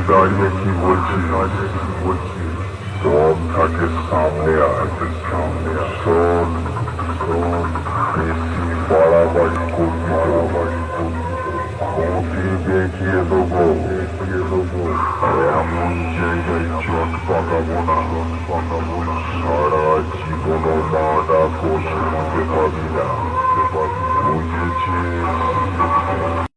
দাঁড়িয়ে কি বলছি সব থাকে সামনে আছে শোন বেশি বাড়াবাড়ি করবি ক্ষতি দেখিয়ে দেবো এমন জায়গায় চট পাকাবো না সারা জীবনও মা ডাকো শুনতে পাবি না